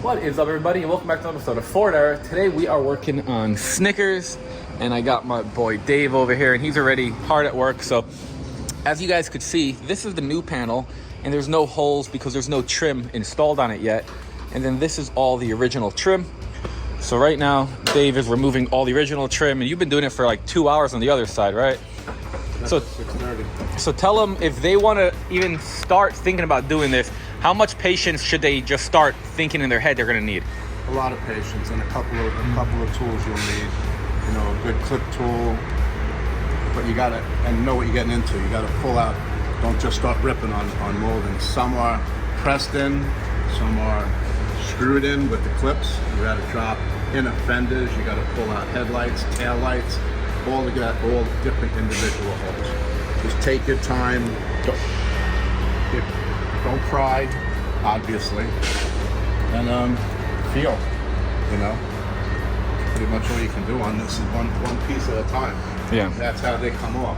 What is up, everybody, and welcome back to another episode of Ford Era. Today we are working on Snickers, and I got my boy Dave over here, and he's already hard at work. So as you guys could see, this is the new panel, and there's no holes because there's no trim installed on it yet. And then this is all the original trim. So right now Dave is removing all the original trim, and you've been doing it for like 2 hours on the other side, right? So 6:30. So tell them, if they want to even start thinking about doing this, how much patience should they just start thinking in their head they're going to need? A lot of patience and a couple of tools you'll need. You know, a good clip tool, but you gotta know what you're getting into. You gotta pull out. Don't just start ripping on molding. Some are pressed in, some are screwed in with the clips. You gotta drop inner fenders. You gotta pull out headlights, tail lights. All different individual holes. Just take your time. Don't pry, obviously, and feel. You know, pretty much all you can do on this is one piece at a time. Yeah. That's how they come off.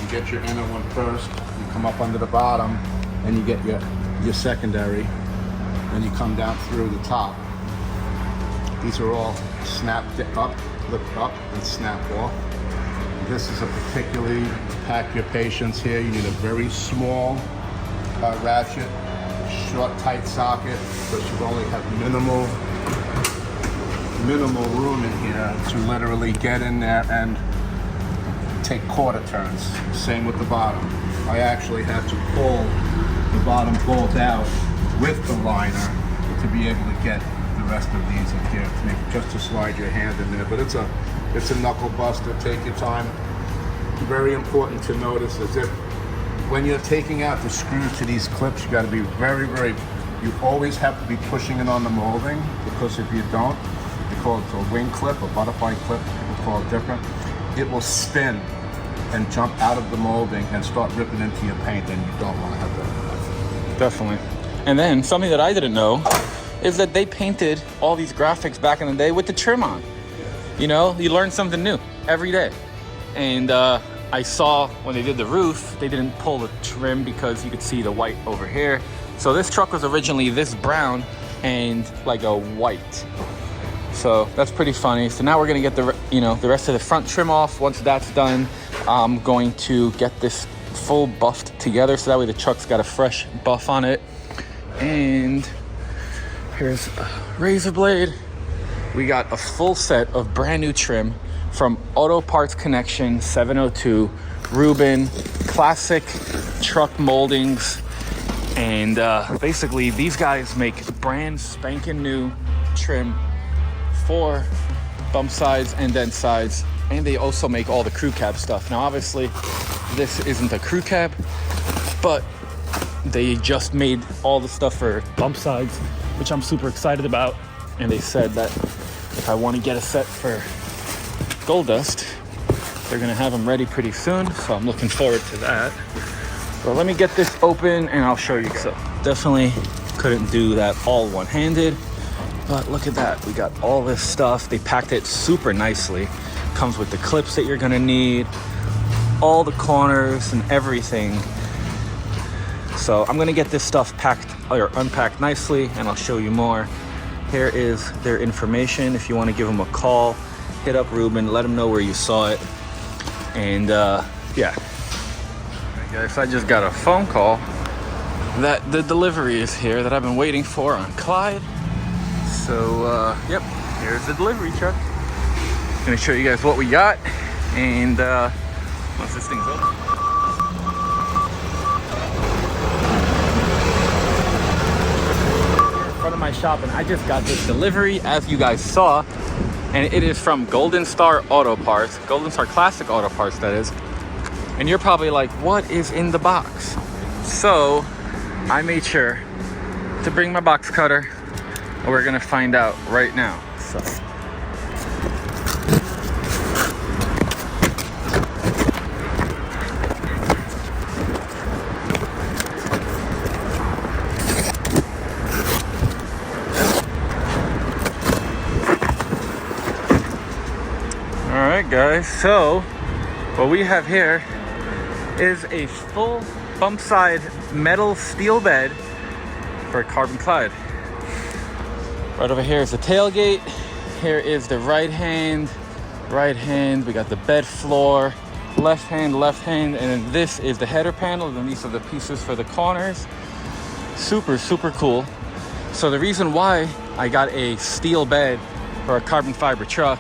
You get your inner one first. You come up under the bottom, and you get your secondary. Then you come down through the top. These are all snapped up, lift up, and snap off. This is a particularly, pack your patience here. You need a very small ratchet, short, tight socket, because you only have minimal room in here to literally get in there and take quarter turns. Same with the bottom. I actually had to pull the bottom bolt out with the liner to be able to get the rest of these in here, just to slide your hand in there. But it's a knuckle buster. Take your time. Very important to notice is if when you're taking out the screws to these clips, you got to be very, you always have to be pushing it on the molding, because if you don't, they call it a wing clip, a butterfly clip, people call it different, it will spin and jump out of the molding and start ripping into your paint, and you don't want to have that. Definitely. And then something that I didn't know is that they painted all these graphics back in the day with the trim on. You know, you learn something new every day. And I saw when they did the roof, they didn't pull the trim because you could see the white over here. So this truck was originally this brown and like a white. So that's pretty funny. So now we're gonna get the rest of the front trim off. Once that's done, I'm going to get this full buffed together, so that way the truck's got a fresh buff on it. And here's a razor blade. We got a full set of brand new trim from Auto Parts Connection 702, Rubin, classic truck moldings. And basically these guys make brand spanking new trim for bump sides and dent sides. And they also make all the crew cab stuff. Now obviously this isn't a crew cab, but they just made all the stuff for bump sides, which I'm super excited about. And they said that if I want to get a set for Gold Dust, they're gonna have them ready pretty soon, so I'm looking forward to that. But let me get this open and I'll show you. So definitely couldn't do that all one-handed, but look at that, we got all this stuff. They packed it super nicely. Comes with the clips that you're gonna need, all the corners and everything. So I'm gonna get this stuff packed or unpacked nicely, and I'll show you more. Here is their information. If you want to give them a call, hit up Ruben, let him know where you saw it. And yeah. Alright guys, I just got a phone call that the delivery is here that I've been waiting for on Clyde. So yep, here's the delivery truck. Gonna show you guys what we got, and once this thing's open. In front of my shop, and I just got this delivery, as you guys saw. And it is from Golden Star Auto Parts, Golden Star Classic Auto Parts, that is. And you're probably like, what is in the box? So I made sure to bring my box cutter, and we're gonna find out right now. So guys, so what we have here is a full bump side metal steel bed for a carbon Clyde. Right over here is the tailgate. Here is the right hand. We got the bed floor, left hand, and then this is the header panel, and these are the pieces for the corners. Super, super cool. So the reason why I got a steel bed for a carbon fiber truck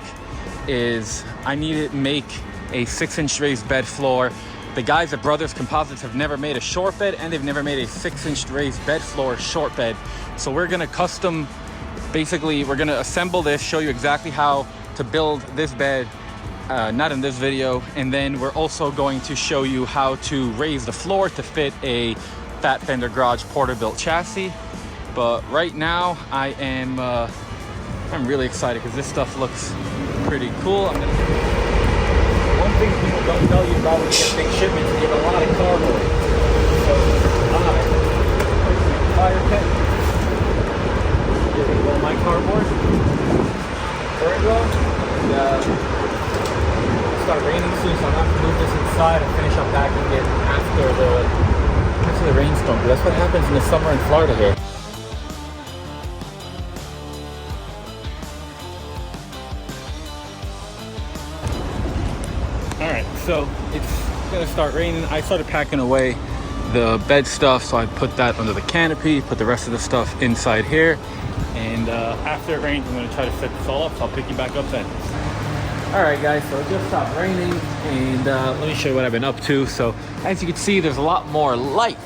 is I needed to make a 6-inch raised bed floor. The guys at Brothers Composites have never made a short bed, and they've never made a 6-inch raised bed floor short bed. So we're gonna basically we're gonna assemble this, show you exactly how to build this bed, not in this video, and then we're also going to show you how to raise the floor to fit a Fat Fender Garage Porter-built chassis. But right now I'm really excited because this stuff looks pretty cool. One thing people don't tell you about when you get big shipments is you have a lot of cardboard. So fire pit. Here we go, my cardboard. There we go. It'll start raining soon, so I'm gonna have to move this inside and finish unpacking it after the rainstorm. But that's what happens in the summer in Florida here. Alright, so it's gonna start raining. I started packing away the bed stuff, so I put that under the canopy, put the rest of the stuff inside here, and after it rains I'm gonna try to set this all up, so I'll pick you back up then. Alright guys, so it just stopped raining, and let me show you what I've been up to. So as you can see, there's a lot more light.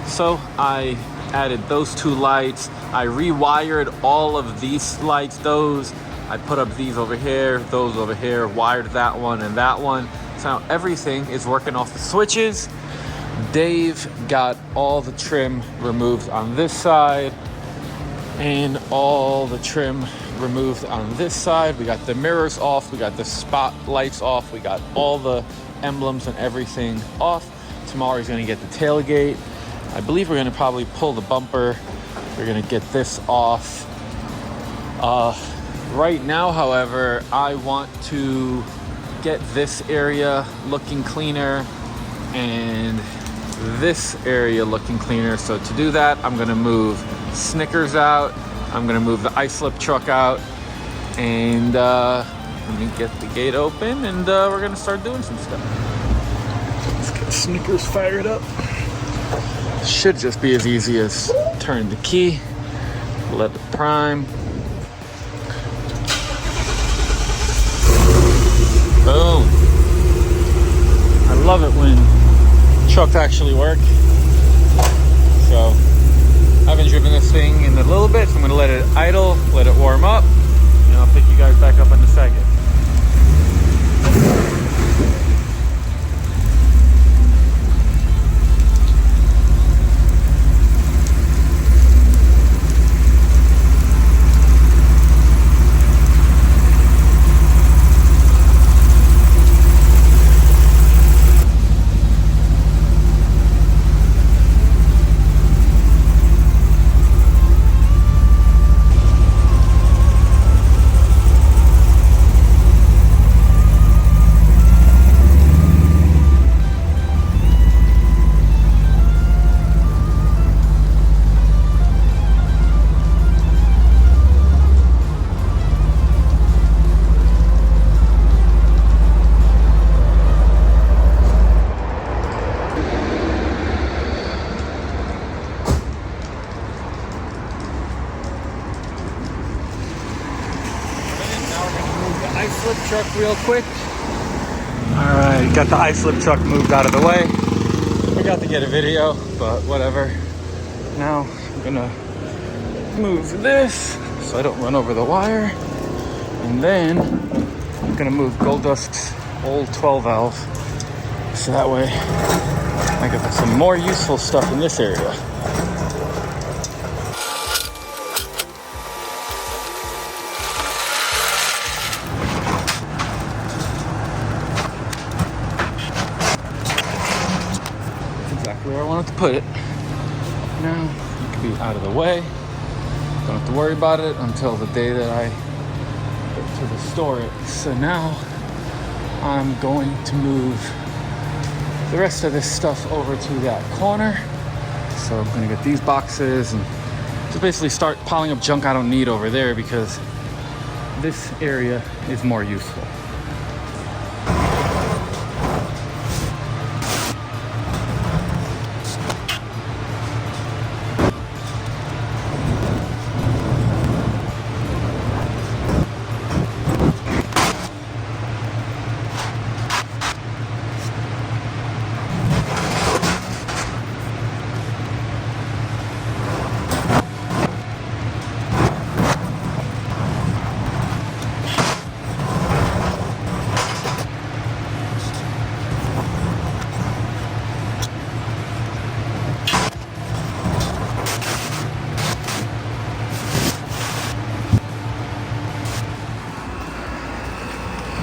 So I added those 2 lights, I rewired all of these lights, I put up these over here, those over here, wired that one and that one. So now everything is working off the switches. Dave got all the trim removed on this side and all the trim removed on this side. We got the mirrors off, we got the spotlights off, we got all the emblems and everything off. Tomorrow he's gonna get the tailgate. I believe we're gonna probably pull the bumper. We're gonna get this off. Right now, however, I want to get this area looking cleaner and this area looking cleaner. So to do that, I'm gonna move Snickers out. I'm gonna move the ice slip truck out, and let me get the gate open, and we're gonna start doing some stuff. Let's get Snickers fired up. Should just be as easy as turn the key, let it prime. Boom. I love it when trucks actually work. So I haven't driven this thing in a little bit, so I'm gonna let it idle, let it warm up, and I'll pick you guys back up in a second. Ice slip truck real quick. All right, got the ice slip truck moved out of the way. Forgot to get a video, but whatever. Now I'm gonna move this so I don't run over the wire, and then I'm gonna move Gold Dusk's old 12 valve, so that way I can put some more useful stuff in this area. Where I wanted to put it. Now it can be out of the way. Don't have to worry about it until the day that I get to restore it. So now I'm going to move the rest of this stuff over to that corner. So I'm gonna get these boxes and to basically start piling up junk I don't need over there because this area is more useful.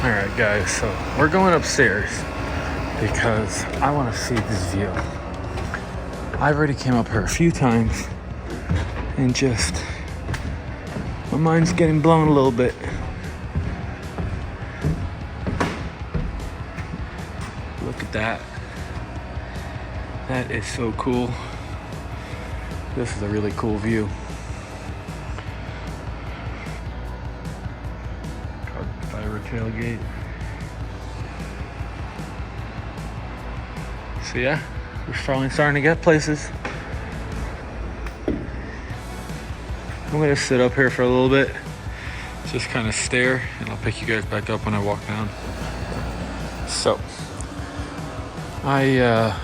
Alright guys, so we're going upstairs because I want to see this view. I've already came up here a few times and just, my mind's getting blown a little bit. Look at that. That is so cool. This is a really cool view. Tailgate. So yeah, we're finally starting to get places. I'm gonna sit up here for a little bit, just kind of stare, and I'll pick you guys back up when I walk down. So, I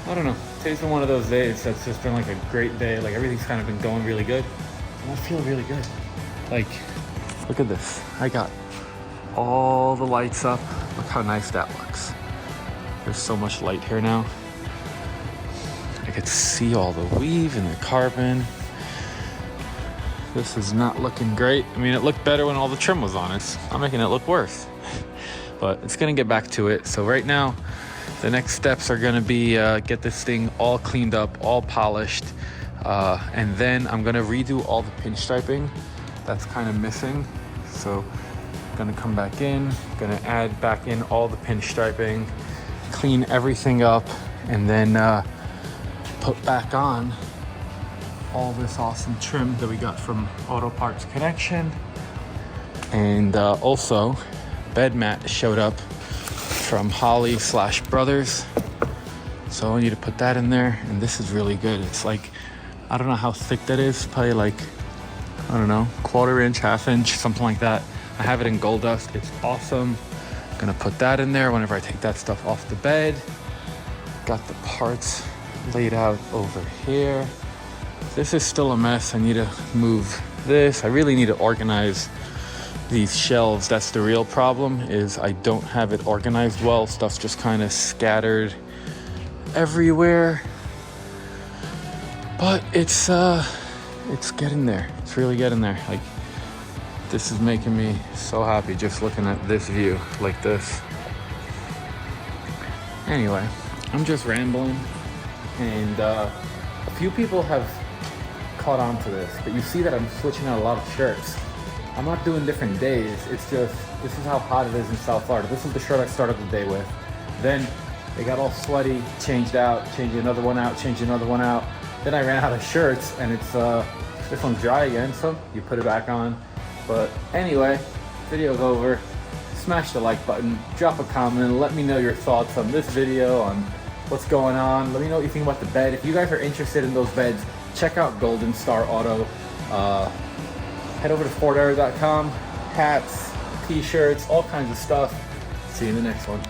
don't know. Today's been one of those days that's just been like a great day. Like everything's kind of been going really good, and I feel really good. Like, look at this. I got all the lights up. Look how nice that looks. There's so much light here now. I could see all the weave and the carbon. This is not looking great. I mean, it looked better when all the trim was on. It's not making it look worse. But it's gonna get back to it. So right now, the next steps are gonna be get this thing all cleaned up, all polished. And then I'm gonna redo all the pinstriping that's kind of missing. So gonna come back in, gonna add back in all the pinstriping, clean everything up, and then put back on all this awesome trim that we got from Auto Parts Connection. And also bed mat showed up from Holly/Brothers, so I need to put that in there. And this is really good. It's like, I don't know how thick that is, probably like, I don't know, 1/4 inch, 1/2 inch, something like that. I have it in gold dust. It's awesome. I'm gonna put that in there whenever I take that stuff off the bed. Got the parts laid out over here. This is still a mess. I need to move this. I really need to organize these shelves. That's the real problem, is I don't have it organized well. Stuff's just kind of scattered everywhere. But it's getting there. It's really getting there. Like, this is making me so happy just looking at this view like this. Anyway, I'm just rambling, and a few people have caught on to this, but you see that I'm switching out a lot of shirts. I'm not doing different days. It's just, this is how hot it is in South Florida. This is the shirt I started the day with. Then they got all sweaty, changed out, changed another one out, changed another one out. Then I ran out of shirts, and it's this one's dry again, so you put it back on. But anyway, video's over. Smash the like button, drop a comment, let me know your thoughts on this video, on what's going on. Let me know what you think about the bed. If you guys are interested in those beds, check out Golden Star Auto. Head over to fortair.com, hats, t-shirts, all kinds of stuff. See you in the next one.